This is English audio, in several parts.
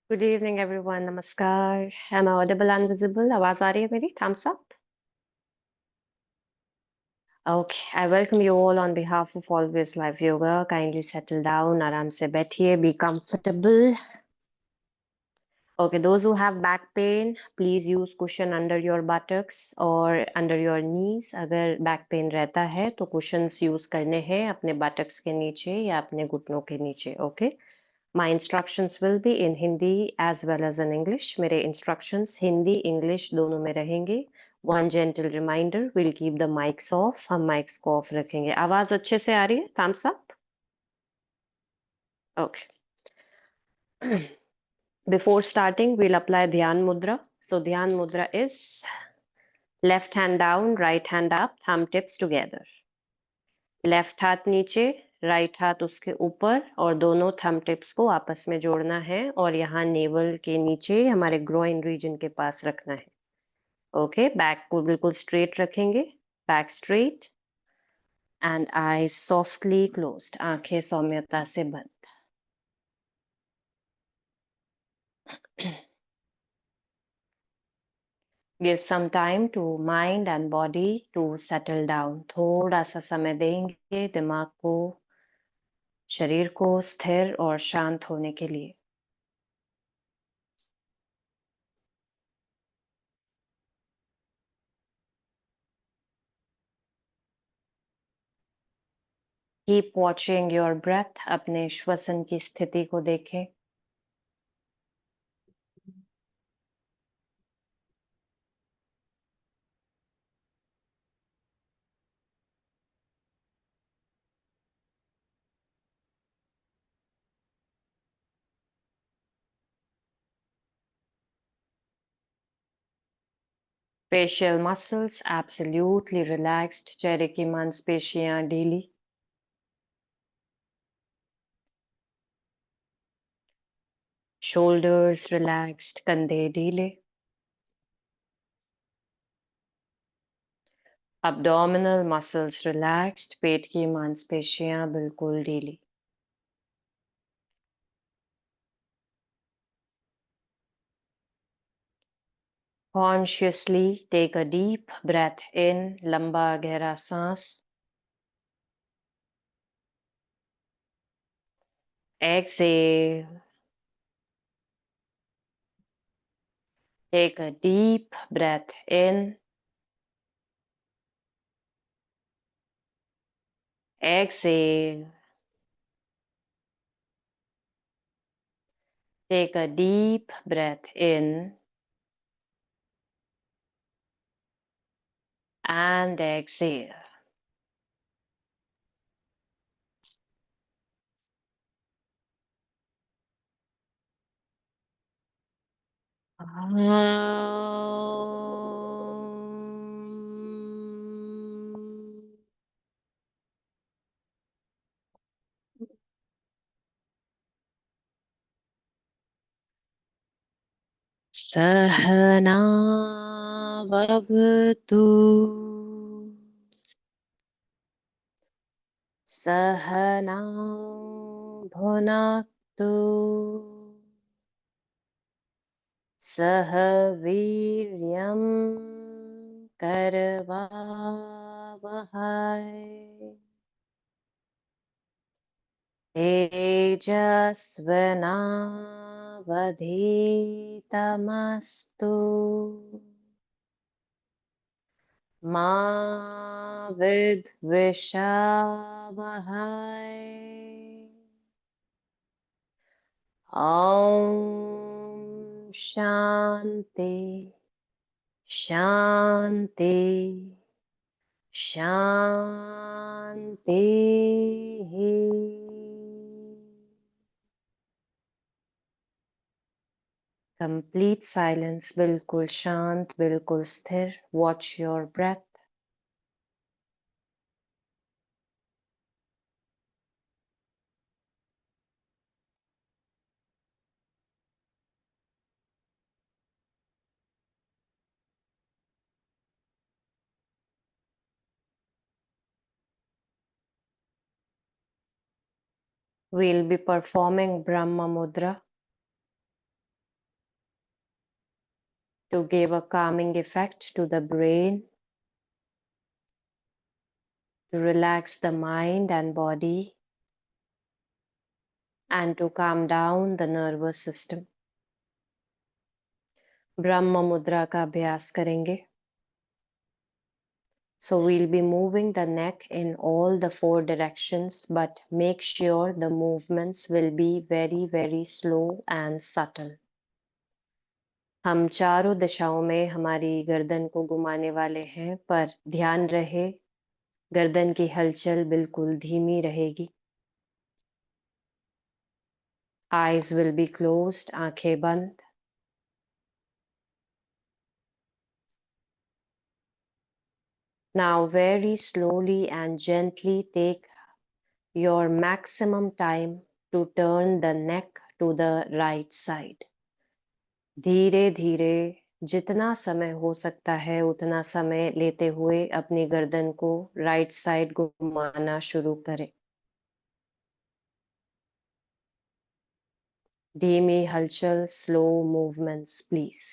Good evening everyone, नमस्कार। Am I audible and visible? आवाज आ रही है मेरी? Thumbs up. Okay, I welcome you all on behalf of always life Yoga. Kindly settle down, आराम से बैठिए, be comfortable. Okay, those who have back pain, please use cushion under your buttocks or under your knees. अगर back pain रहता है तो cushions use करने हैं अपने buttocks के नीचे या अपने घुटनों के नीचे। Okay, My instructions will be in Hindi as well as in English. मेरे instructions हिंदी इंग्लिश दोनों में रहेंगे। One gentle reminder, we'll keep the mics off. हम mics को off रखेंगे। आवाज अच्छे से आ रही है? Thumbs up. Okay. Before starting, we'll apply Dhyan Mudra. So Dhyan Mudra is left hand down, right hand up, thumb tips together. Left हाथ नीचे, राइट हाथ उसके ऊपर और दोनों थंब टिप्स को आपस में जोड़ना है और यहाँ नेवल के नीचे हमारे ग्रोइन रीजन के पास रखना है। ओके, बैक को बिल्कुल स्ट्रेट रखेंगे, back straight and eyes softly closed, आंखें सौम्यता से बंद। Give some time to mind and body to settle down. थोड़ा सा समय देंगे दिमाग को, शरीर को स्थिर और शांत होने के लिए। कीप वॉचिंग योर ब्रेथ, अपने श्वसन की स्थिति को देखें। फेशियल मसल्स एब्सोल्युटली रिलैक्स्ड, चेहरे की मांसपेशियां ढीली। शोल्डर्स रिलैक्स्ड, कंधे ढीले। abdominal मसल्स रिलैक्स्ड, पेट की मांसपेशियां बिल्कुल ढीली। Consciously take a deep breath in, लंबा गहरा सांस। Exhale. Take a deep breath in. Exhale. Take a deep breath in and exhale. सहना ववतु सहना भुनक्तु सह वीर्यं करवावहै तेजस्विनावधीतमस्तु मा विद्विषावहै। ॐ शान्ति शान्ति शान्तिः। Complete silence, बिल्कुल शांत, बिल्कुल स्थिर। Watch your breath. We'll be performing Brahma Mudra. to give a calming effect to the brain, to relax the mind and body, and to calm down the nervous system. ब्रह्म मुद्रा का अभ्यास करेंगे. So we'll be moving the neck in all the 4 directions, but make sure the movements will be very, very slow and subtle. हम चारों दिशाओं में हमारी गर्दन को घुमाने वाले हैं, पर ध्यान रहे गर्दन की हलचल बिल्कुल धीमी रहेगी. Eyes will be closed, आंखें बंद. Now very slowly and gently take your maximum time to turn the neck to the right side. धीरे धीरे जितना समय हो सकता है उतना समय लेते हुए अपनी गर्दन को राइट साइड घुमाना शुरू करें. धीमी हलचल, slow movements please.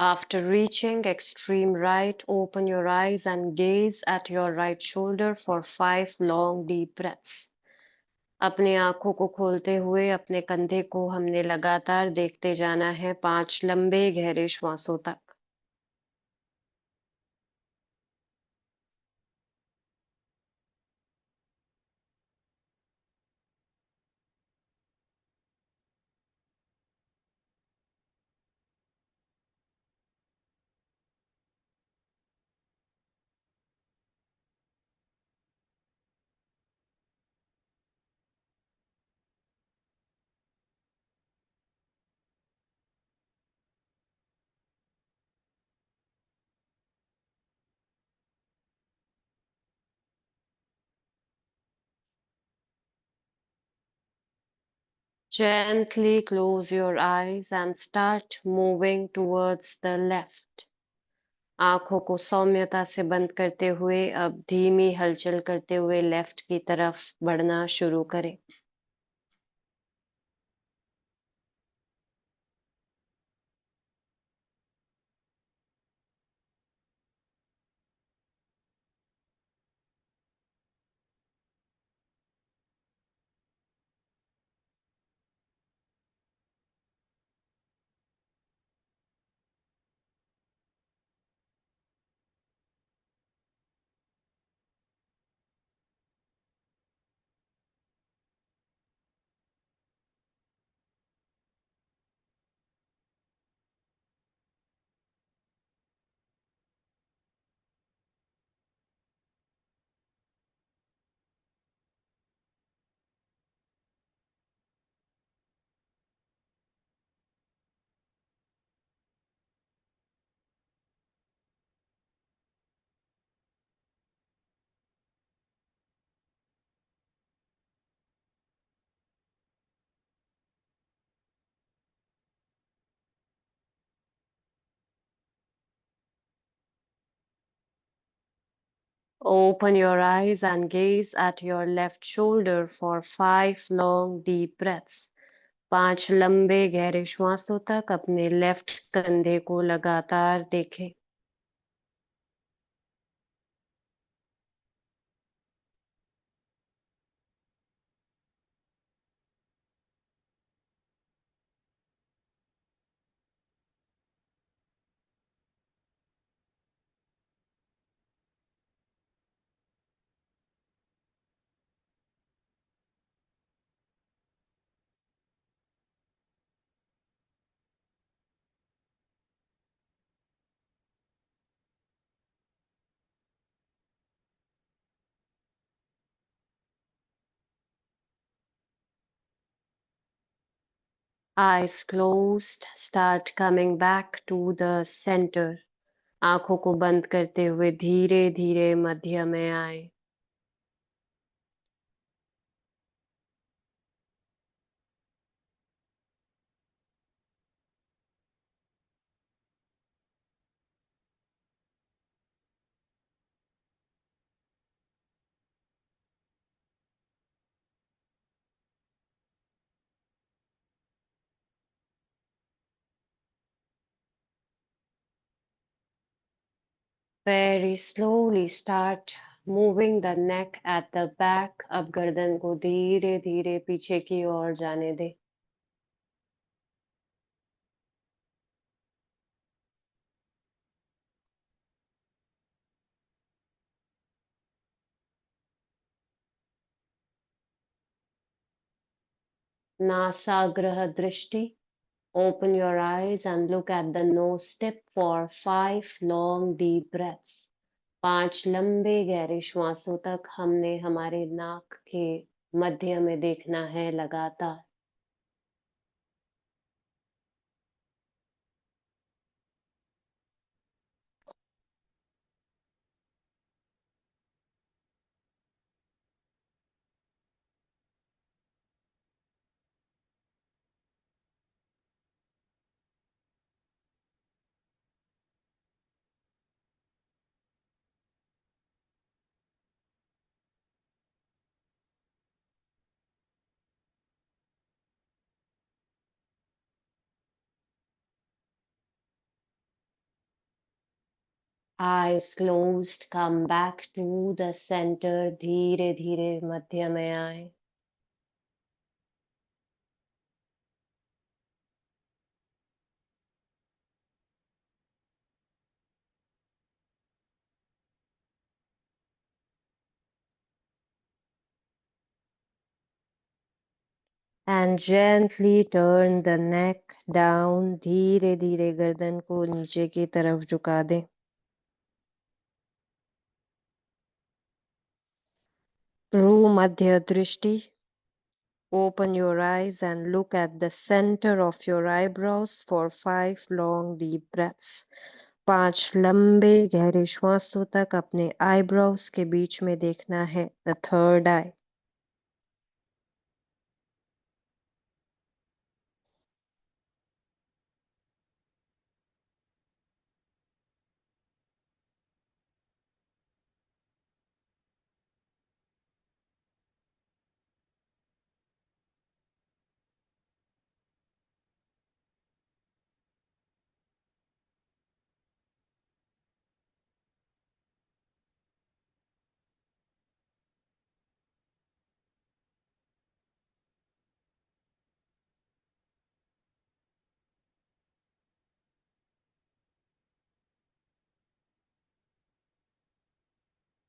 After reaching extreme right, open your eyes and gaze at your right shoulder for 5 long deep breaths. अपनी आंखों को खोलते हुए अपने कंधे को हमने लगातार देखते जाना है 5 लंबे गहरे श्वासों तक. Gently close your eyes and start moving towards the left. आंखों को सौम्यता से बंद करते हुए अब धीमी हलचल करते हुए लेफ्ट की तरफ बढ़ना शुरू करें. Open your eyes and gaze at your left shoulder for 5 long deep breaths. 5 लंबे गहरे श्वासों तक अपने लेफ्ट कंधे को लगातार देखें. eyes closed, start coming back to the center. आंखों को बंद करते हुए धीरे धीरे मध्य में आए. Very slowly start moving the neck at the back. अब गर्दन को धीरे धीरे पीछे की ओर जाने दे. नासाग्रह दृष्टि. Open your eyes and look at the nose tip for 5 long deep breaths. 5 लंबे गहरे श्वासों तक हमने हमारे नाक के मध्य में देखना है लगातार. Eyes closed, come back to the center. धीरे धीरे मध्य में आए. And gently turn the neck down. धीरे धीरे गर्दन को नीचे की तरफ झुका दें. भ्रू मध्य दृष्टि. Open your eyes and look at the center of your eyebrows for 5 long deep breaths. 5 लंबे गहरे श्वासों तक अपने eyebrows के बीच में देखना है. The third eye.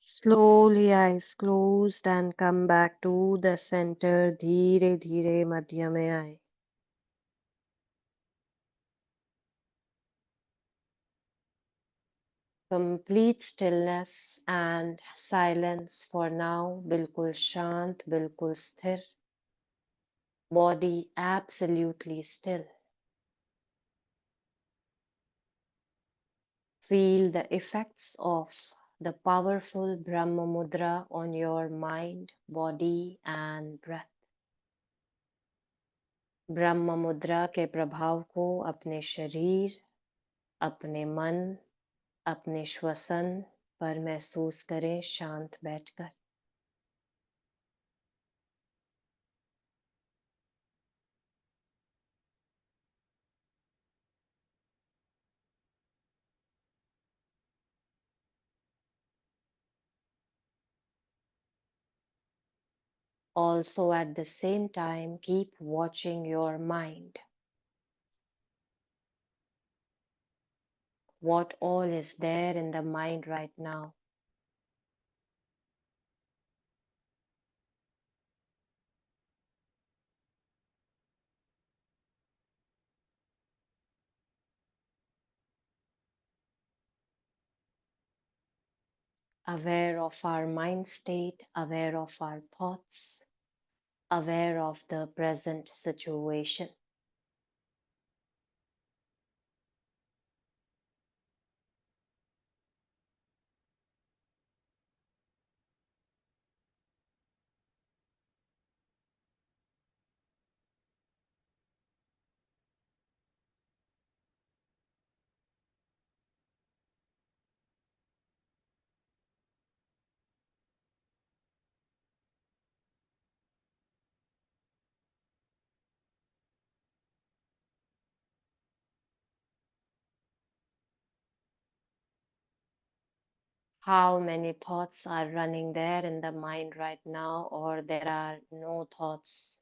Slowly eyes closed and come back to the center. धीरे धीरे मध्य में आए. Complete stillness and silence for now. बिल्कुल शांत, बिल्कुल स्थिर. Body absolutely still. Feel the effects of the powerful Brahma Mudra on your mind, body and breath. ब्रह्म मुद्रा के प्रभाव को अपने शरीर, अपने मन, अपने श्वसन पर महसूस करें शांत बैठकर. Also at the same time, keep watching your mind. What all is there in the mind right now? Aware of our mind state, aware of our thoughts, aware of the present situation. How many thoughts are running there in the mind right now, or there are no thoughts?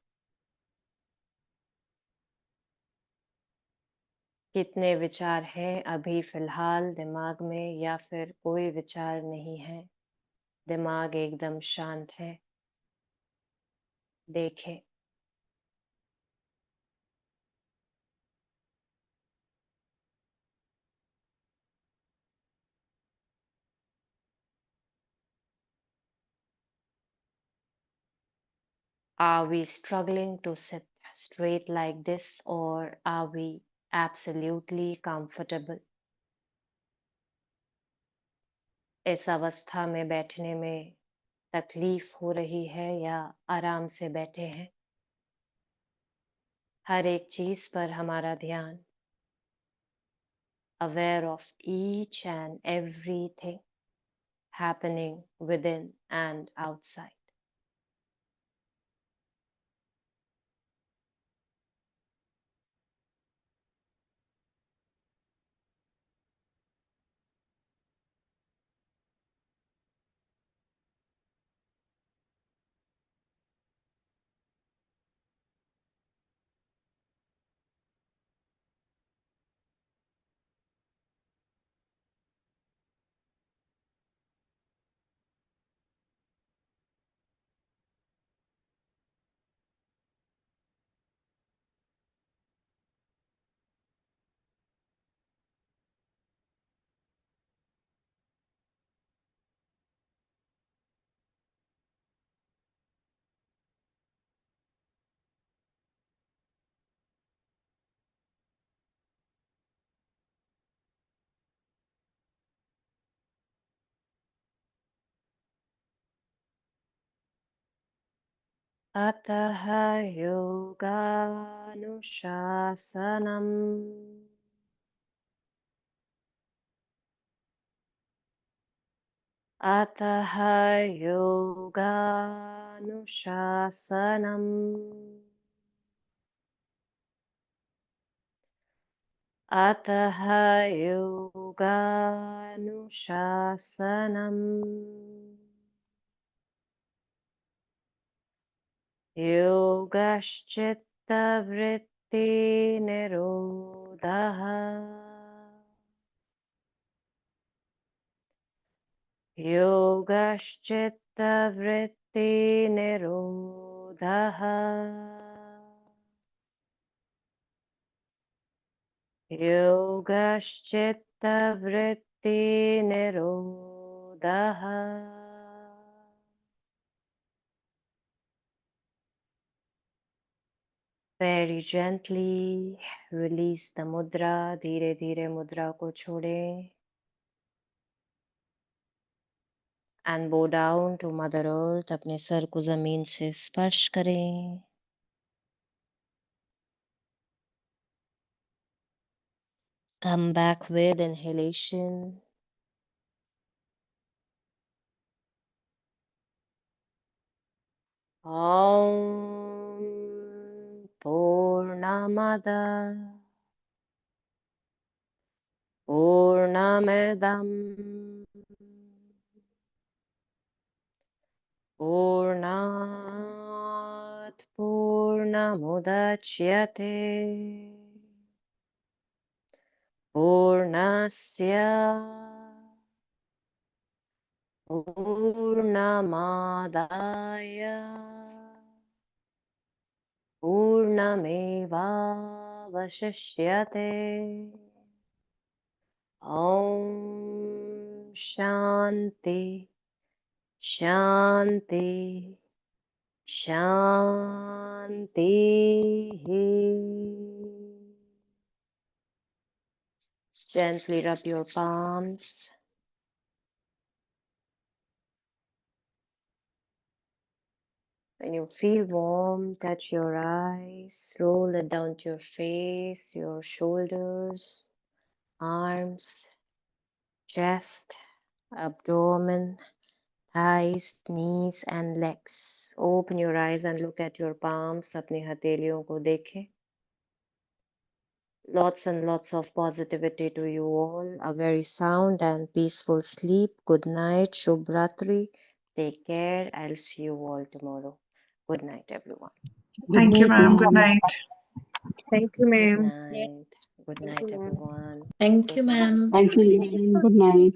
कितने विचार हैं अभी फिलहाल दिमाग में, या फिर कोई विचार नहीं है, दिमाग एकदम शांत है? देखें। Are we struggling to sit straight like this, or are we absolutely comfortable? इस अवस्था में बैठने में तकलीफ हो रही है या आराम से बैठे हैं? हर एक चीज पर हमारा ध्यान, aware of each and everything happening within and outside. अतः योगानुशासनम् अतः योगानुशासनम् अतः योगानुशासनम् योगश्चित्तवृत्तिनिरोधः योगश्चित्तवृत्तिनिरोधः योगश्चित्तवृत्तिनिरोधः Very gently release the mudra. धीरे धीरे मुद्रा को छोड़ें. And bow down to Mother Earth. अपने सर को जमीन से स्पर्श करें. Come back with inhalation. Om Purnamada Purnamidam Purnat Purnamudachyate Purnasya Purnamadaya Purnamevavashishyate. Om Shanti Shanti Shanti. Gently rub your palms. When you feel warm, touch your eyes, roll it down to your face, your shoulders, arms, chest, abdomen, thighs, knees and legs. Open your eyes and look at your palms. अपनी हथेलियों को देखें. Lots and lots of positivity to you all. A very sound and peaceful sleep. Good night. Shubh Ratri. Take care. I'll see you all tomorrow. Good night, everyone. Thank you, ma'am. Good night. Thank you, Good ma'am. night. Good night, everyone. Thank you, ma'am. Thank you, ma'am. Good night.